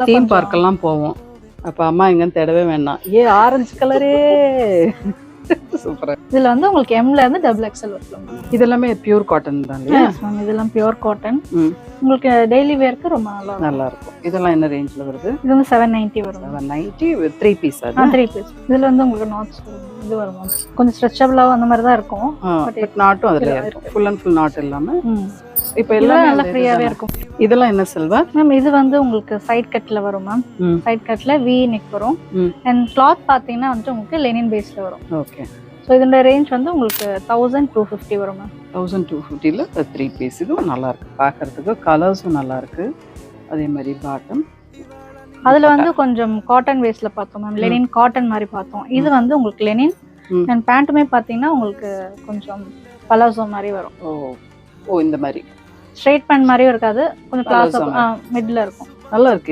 Theme பார்க்கெல்லாம் போவோம். அப்ப அம்மா எங்கன்னு தேடவே வேண்டாம். ஆரஞ்சு கலரே சூப்பரா. இதுல வந்து உங்களுக்கு எம்ல இருந்து டபுள் எக்ஸ்எல் வரும். இதெல்லாமே பியூர் காட்டன் தான் இல்லையா? இதெல்லாம் பியூர் காட்டன். உங்களுக்கு டெய்லி வேர்க்கு ரொம்ப நல்லா இருக்கும். இதெல்லாம் என்ன ரேஞ்ச்ல வருது? இது வந்து 790 வரும். 790 வித் 3 பீஸ். அது 3 பீஸ். இதுல வந்து உங்களுக்கு நாட்ஸ் இது வரும். கொஞ்சம் ஸ்ட்ரெச்சபிளா அந்த மாதிரி தான் இருக்கும். பட் நாட்டும் அதுல இருக்கும். ஃபுல் அண்ட் ஃபுல் நாட் இல்லாம. இப்போ எல்லாம் நல்லா ஃப்ரீயாவே இருக்கும். இதெல்லாம் என்ன சில்வர் மேம்? இது வந்து உங்களுக்கு சைட் கட்ல வரும் மேம். சைட் கட்ல வி நெக் வரும். அண்ட் கிளாத் பாத்தீங்கன்னா வந்து உங்களுக்கு லெனின் பேஸ்ல வரும். ஓகே. ஸோ இதோட ரேஞ்ச் வந்து உங்களுக்கு 1250 வரும் மேம். 1250ல 3 பீஸ். இதுவும் நல்லா இருக்கு பார்க்கறதுக்கு. கலர்ஸும் நல்லா இருக்கு. அதே மாதிரி பாட்டம் அதுல வந்து கொஞ்சம் காட்டன் பேஸ்ல பார்த்தோம் மேம். லெனின் காட்டன் மாதிரி பார்த்தோம். இது வந்து உங்களுக்கு லெனின் அண்ட் பேண்ட்டுமே பாத்தீங்கன்னா உங்களுக்கு கொஞ்சம் பலாசோ மாதிரி வரும். ஓ இந்த மாதிரி ஸ்ட்ரெயிட் பேண்ட் மாதிரியும் இருக்காது, கொஞ்சம் பிளாசோ மிட்ல இருக்கும். நல்லா இருக்கு.